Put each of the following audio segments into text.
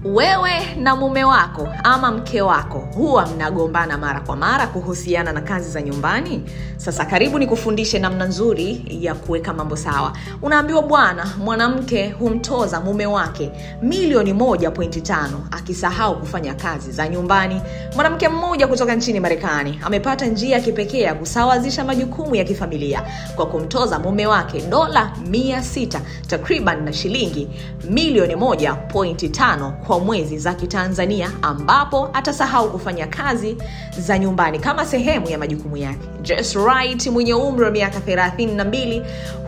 Wewe na mume wako ama mke wako huwa mnagombana mara kwa mara kuhusiana na kazi za nyumbani? Sasa karibu nikufundishe namna nzuri ya kuweka mambo sawa. Unaambiwa bwana, mwanamke humtoza mume wake milioni 1.5 akisahau kufanya kazi za nyumbani. Mwanamke mmoja kutoka nchini Marekani amepata njia ya kipekee ya kusawazisha majukumu ya kifamilia kwa kumtoza mume wake dola 600, takriban na shilingi milioni 1.5 kwa mwezi za Kitanzania, ambapo atasahau kufanya kazi za nyumbani kama sehemu ya majukumu yake. Jess Wright mwenye umri wa miaka 32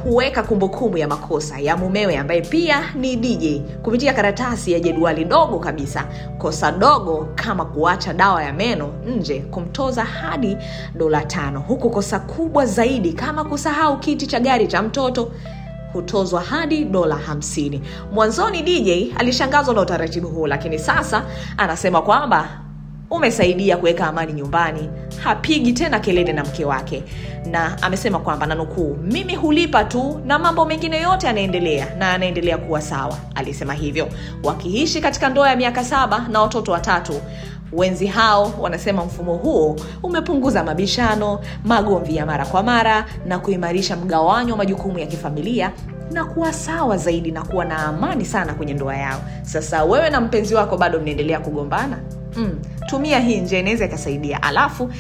huweka kumbukumbu ya makosa ya mumewe ambaye pia ni DJ kupitia karatasi ya jedwali dogo kabisa. Kosa dogo kama kuacha dawa ya meno nje kumtoza hadi dola 5, huku kosa kubwa zaidi kama kusahau kiti cha gari cha mtoto hutozwa hadi dola 50. Mwanzoni DJ alishangazwa na utaratibu huu, lakini sasa anasema kwamba umesaidia kuweka amani nyumbani. Hapigi tena kelele na mke wake, na amesema kwamba nanukuu, "Mimi hulipa tu na mambo mengine yote yanaendelea kuwa sawa." Alisema hivyo wakiishi katika ndoa ya miaka 7 na watoto 3. Wenzi hao wanasema mfumo huo umepunguza mabishano, magomvi ya mara kwa mara na kuimarisha mgawanyo wa majukumu ya kifamilia na kuwa sawa zaidi na kuwa na amani sana kwenye ndoa yao. Sasa wewe na mpenzi wako bado mnaendelea kugombana? Tumia hii njia, inaweza ikasaidia. Alafu